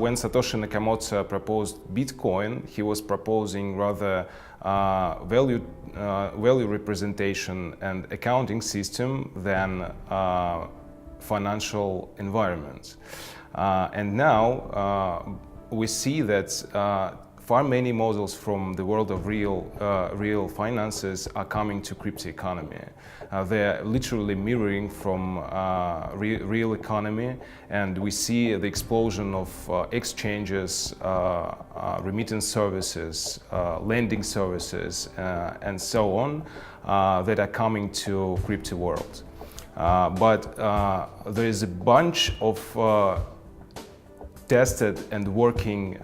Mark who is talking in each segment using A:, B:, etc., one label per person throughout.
A: when Satoshi Nakamoto proposed Bitcoin, he was proposing rather value representation and accounting system than financial environment. And now we see that far many models from the world of real finances are coming to crypto economy. They're literally mirroring from real economy, and we see the explosion of exchanges, remittance services, lending services, and so on that are coming to crypto world. But there is a bunch of tested and working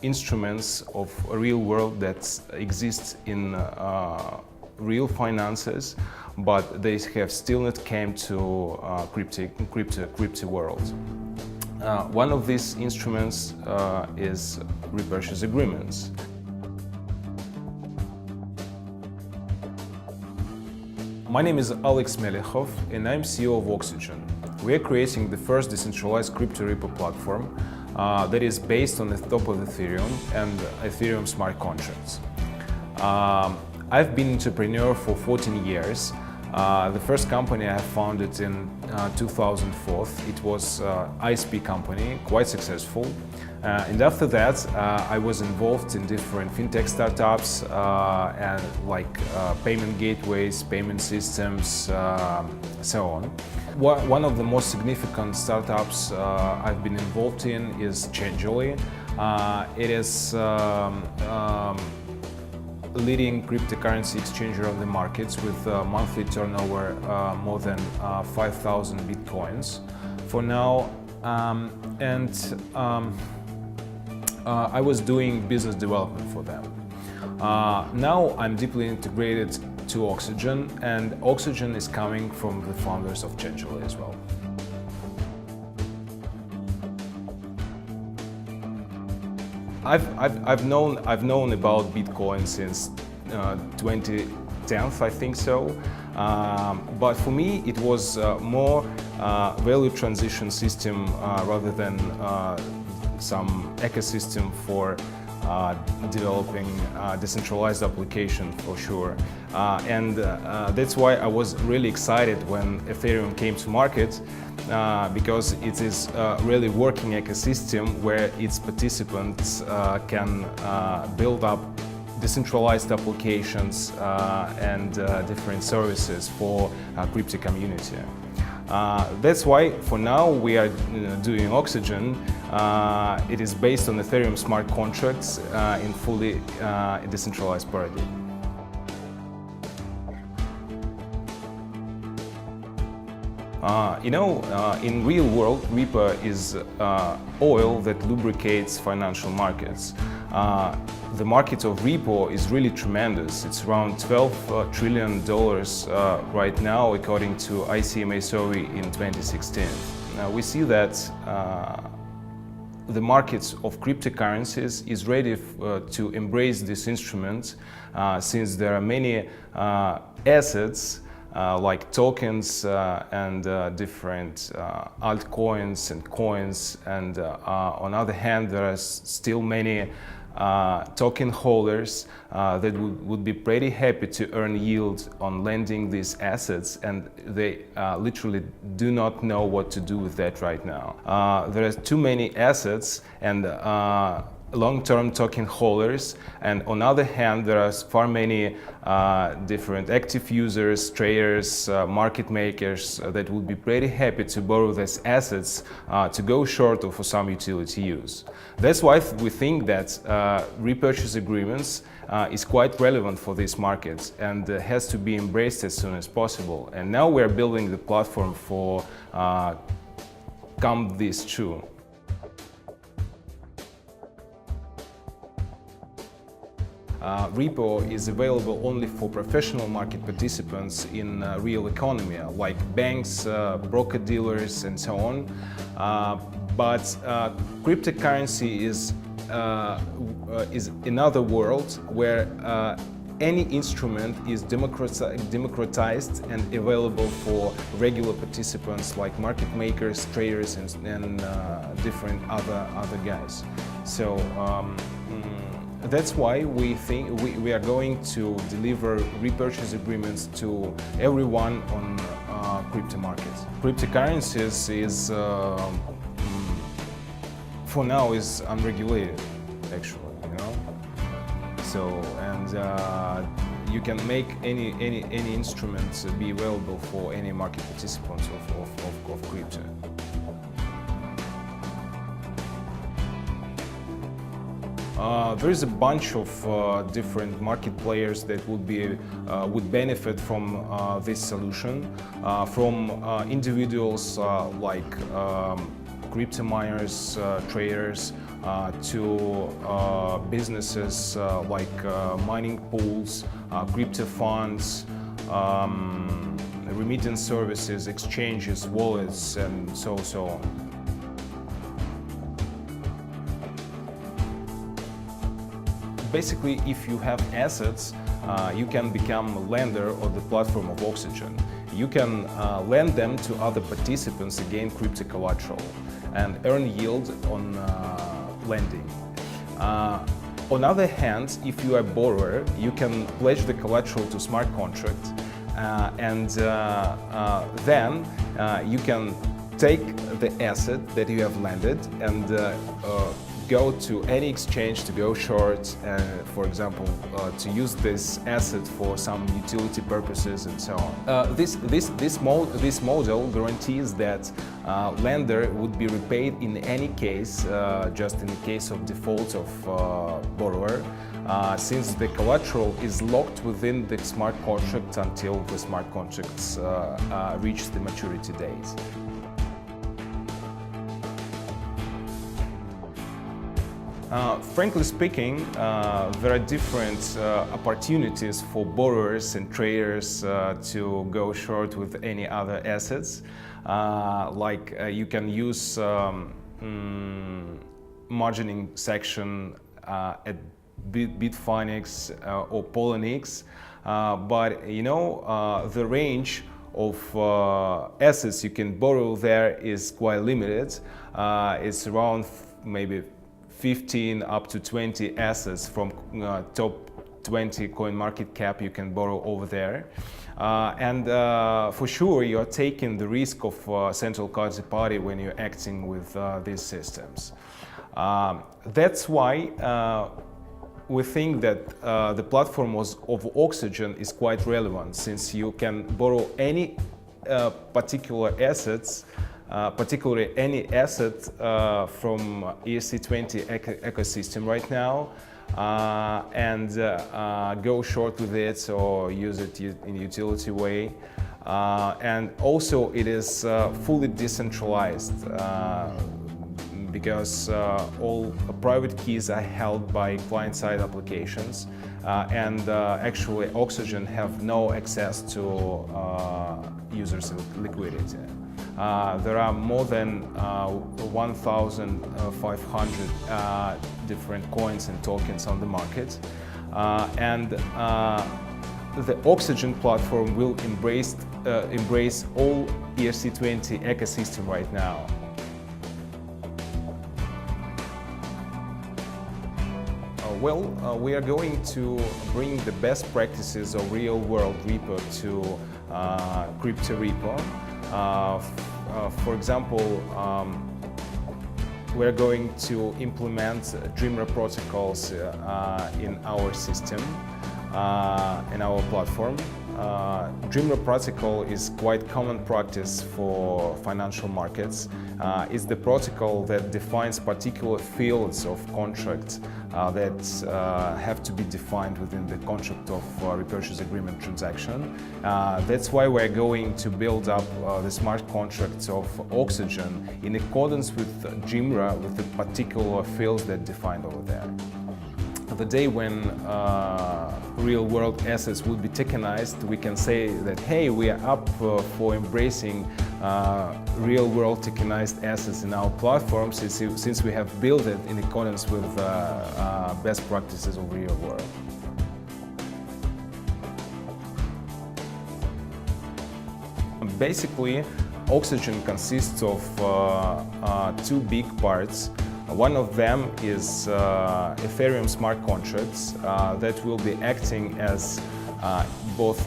A: instruments of real world that exist in real finances, but they have still not came to crypto world. One of these instruments is repurchase agreements. My name is Alex Melechov and I'm CEO of Oxygen. We are creating the first decentralized crypto repo platform that is based on the top of Ethereum and Ethereum smart contracts. I've been an entrepreneur for 14 years. The first company I founded in 2004, it was ISP company, quite successful. And after that, I was involved in different fintech startups and like payment gateways, payment systems, so on. One of the most significant startups I've been involved in is Changelly. It is leading cryptocurrency exchanger on the markets with monthly turnover more than 5,000 bitcoins for now. I was doing business development for them. Now I'm deeply integrated to Oxygen, and Oxygen is coming from the founders of Changelly as well. I've known about Bitcoin since 2010, I think so. But for me, it was more value transition system rather than some ecosystem for developing decentralized application for sure. And that's why I was really excited when Ethereum came to market, because it is a really working ecosystem where its participants can build up decentralized applications and different services for crypto community. That's why for now we are doing Oxygen. It is based on Ethereum smart contracts in fully decentralized paradigm. In real world, repo is oil that lubricates financial markets. The market of repo is really tremendous. It's around $12 trillion right now, according to ICMA survey in 2016. We see that the markets of cryptocurrencies is ready to embrace this instrument since there are many assets like tokens and different altcoins and coins, and on the other hand there are still many token holders that would be pretty happy to earn yield on lending these assets, and they literally do not know what to do with that right now. There are too many assets and long-term token holders, and on the other hand there are far many different active users, traders, market makers that would be pretty happy to borrow these assets to go short or for some utility use. That's why we think that repurchase agreements is quite relevant for these markets and has to be embraced as soon as possible. And now we are building the platform for come this true. Repo is available only for professional market participants in real economy, like banks, broker-dealers, and so on. But cryptocurrency is another world where any instrument is democratized and available for regular participants like market makers, traders, and different other guys. So that's why we think we are going to deliver repurchase agreements to everyone on crypto markets. Cryptocurrencies is for now is unregulated, actually, you know. So you can make any instruments be available for any market participants of crypto. There is a bunch of different market players that would benefit from this solution, from individuals like crypto miners, traders, to businesses like mining pools, crypto funds, remittance services, exchanges, wallets, and so on. Basically, if you have assets, you can become a lender on the platform of Oxygen. You can lend them to other participants against crypto collateral and earn yield on lending. On the other hand, if you are a borrower, you can pledge the collateral to smart contract, and then you can take the asset that you have lended and go to any exchange to go short, for example, to use this asset for some utility purposes and so on. This model guarantees that lender would be repaid in any case, just in the case of default of borrower, since the collateral is locked within the smart contract until the smart contracts reach the maturity date. Frankly speaking, there are different opportunities for borrowers and traders to go short with any other assets. You can use margining section at Bitfinex or Poloniex, but you know the range of assets you can borrow there is quite limited. It's around maybe 15 up to 20 assets from top 20 coin market cap you can borrow over there. For sure you're taking the risk of central counterparty when you're acting with these systems. That's why we think that the platform of Oxygen is quite relevant, since you can borrow any particular assets, particularly any asset from ERC20 ecosystem right now, and go short with it or use it in a utility way. And also it is fully decentralized because all private keys are held by client-side applications, and actually Oxygen have no access to users' liquidity. There are more than 1,500 different coins and tokens on the market, and the Oxygen platform will embrace all ERC20 ecosystem right now. We are going to bring the best practices of real-world repo to crypto repo. For example, we're going to implement Dreamer protocols in our system, in our platform. Dreamer protocol is quite common practice for financial markets. It's the protocol that defines particular fields of contract that have to be defined within the contract of repurchase agreement transaction. That's why we're going to build up the smart contracts of Oxygen in accordance with Dreamer, with the particular fields that defined over there. The day when real-world assets will be tokenized, we can say that, hey, we are up for embracing real-world tokenized assets in our platform, since we have built it in accordance with best practices of real world. Basically, Oxygen consists of two big parts. One of them is Ethereum smart contracts that will be acting as both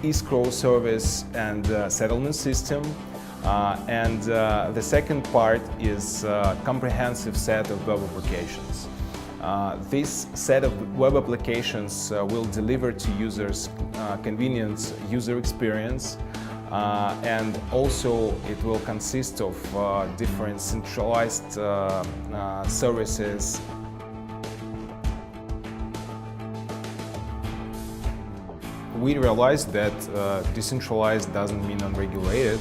A: escrow service and settlement system. And the second part is a comprehensive set of web applications. This set of web applications will deliver to users convenient user experience, and also it will consist of different centralized services. We realized that decentralized doesn't mean unregulated.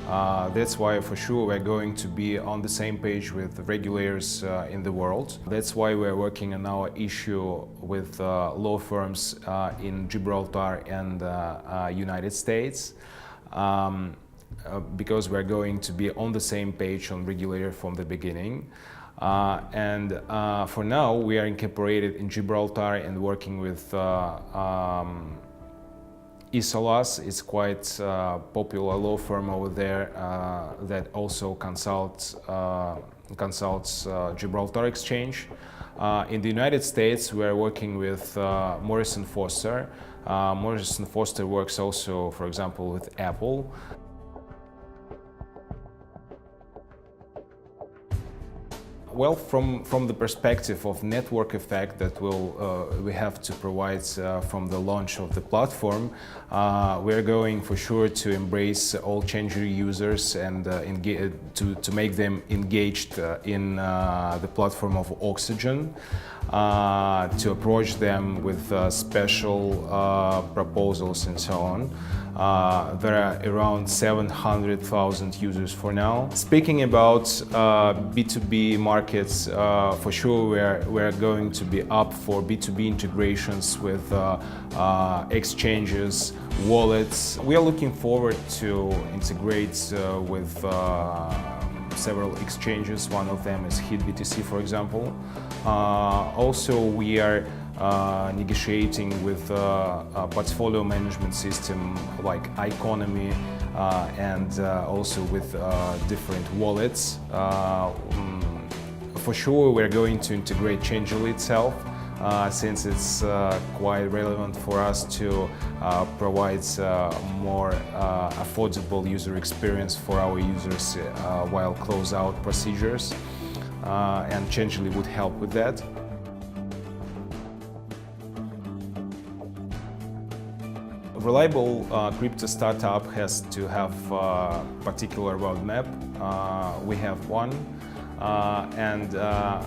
A: That's why for sure we're going to be on the same page with regulators in the world. That's why we're working on our issue with law firms in Gibraltar and United States, because we're going to be on the same page on regulator from the beginning. For now we are incorporated in Gibraltar and working with Isolas. It's quite a popular law firm over there that also consults Gibraltar Exchange. In the United States, we're working with Morrison Foster. Morrison Foster works also, for example, with Apple. Well, from the perspective of network effect that we have to provide from the launch of the platform, we're going for sure to embrace all changer users and to make them engaged in the platform of Oxygen, to approach them with special proposals and so on. There are around 700,000 users for now. Speaking about B2B markets, for sure we're going to be up for B2B integrations with exchanges, wallets. We are looking forward to integrate with several exchanges. One of them is HitBTC, for example. Also, we are negotiating with a portfolio management system like Economy and also with different wallets. For sure, we're going to integrate Changelly itself, since it's quite relevant for us to provide more affordable user experience for our users while close-out procedures, and Changelly would help with that. A reliable crypto startup has to have a particular roadmap. We have one.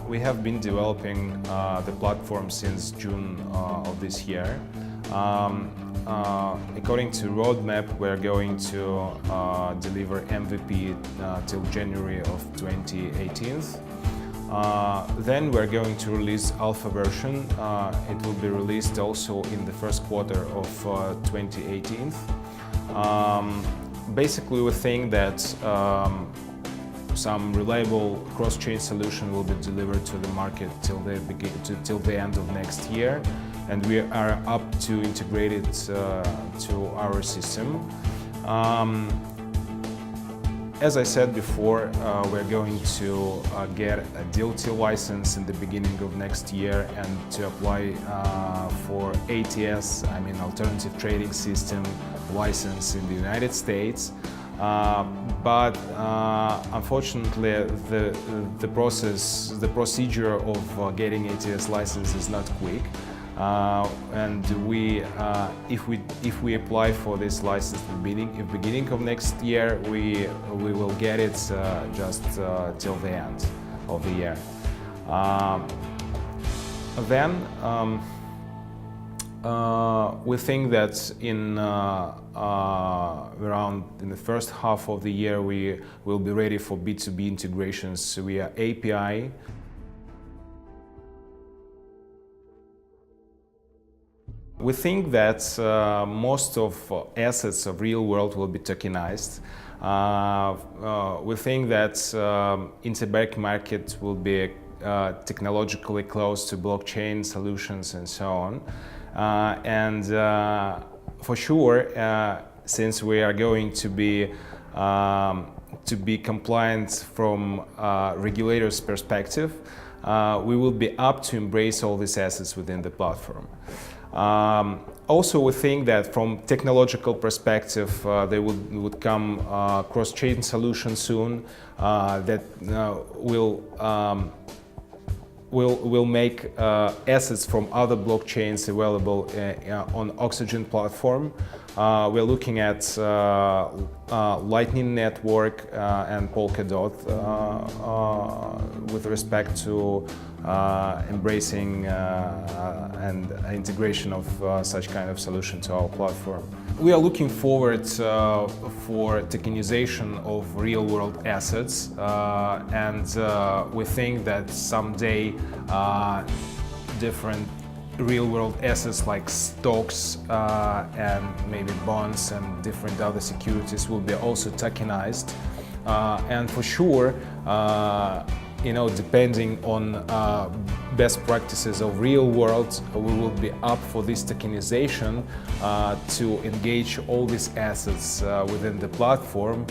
A: We have been developing the platform since June of this year. According to roadmap, we're going to deliver MVP till January of 2018. Then we're going to release alpha version. It will be released also in the first quarter of 2018. Basically, we think that some reliable cross-chain solution will be delivered to the market till the end of next year, and we are up to integrate it to our system. As I said before, we're going to get a DLT license in the beginning of next year and to apply for ATS, I mean Alternative Trading System license in the United States. But unfortunately, the procedure of getting ATS license is not quick. And if we apply for this license at the beginning of next year, we will get it just till the end of the year. Then we think that in the first half of the year we will be ready for B2B integrations via API. We think that most of assets of real world will be tokenized. We think that interbank market will be technologically close to blockchain solutions and so on. For sure, since we are going to be compliant from regulators' perspective, we will be up to embrace all these assets within the platform. Also, we think that from technological perspective, there would come cross-chain solution soon that will make assets from other blockchains available on Oxygen platform. We're looking at Lightning Network and Polkadot with respect to embracing and integration of such kind of solution to our platform. We are looking forward for tokenization of real-world assets, and we think that someday different real-world assets like stocks and maybe bonds and different other securities will be also tokenized, and for sure, depending on best practices of real world, we will be up for this tokenization to engage all these assets within the platform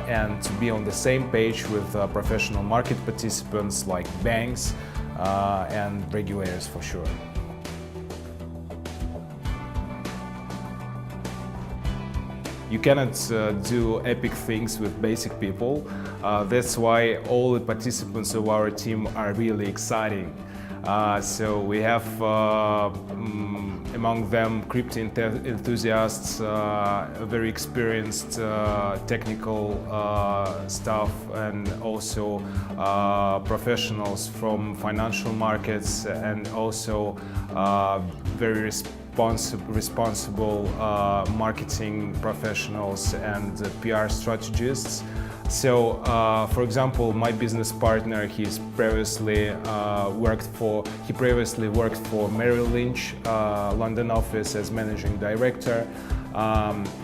A: and to be on the same page with professional market participants like banks and regulators for sure. You cannot do epic things with basic people. That's why all the participants of our team are really exciting. So we have among them crypto enthusiasts, very experienced technical staff, and also professionals from financial markets, and also very responsible marketing professionals and PR strategists. So, for example, my business partner, he previously worked for Merrill Lynch London office as managing director.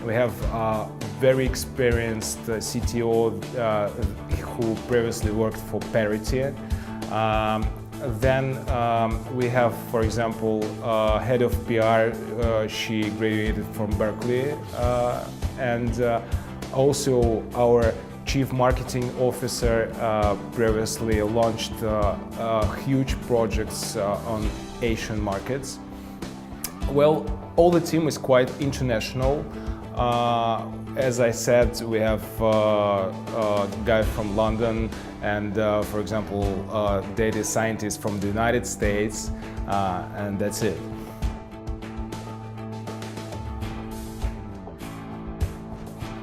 A: We have a very experienced CTO who previously worked for Parity. Then we have, for example, head of PR. She graduated from Berkeley, and also our chief marketing officer previously launched huge projects on Asian markets. Well, all the team is quite international. As I said, we have a guy from London and, for example, data scientists from the United States, and that's it.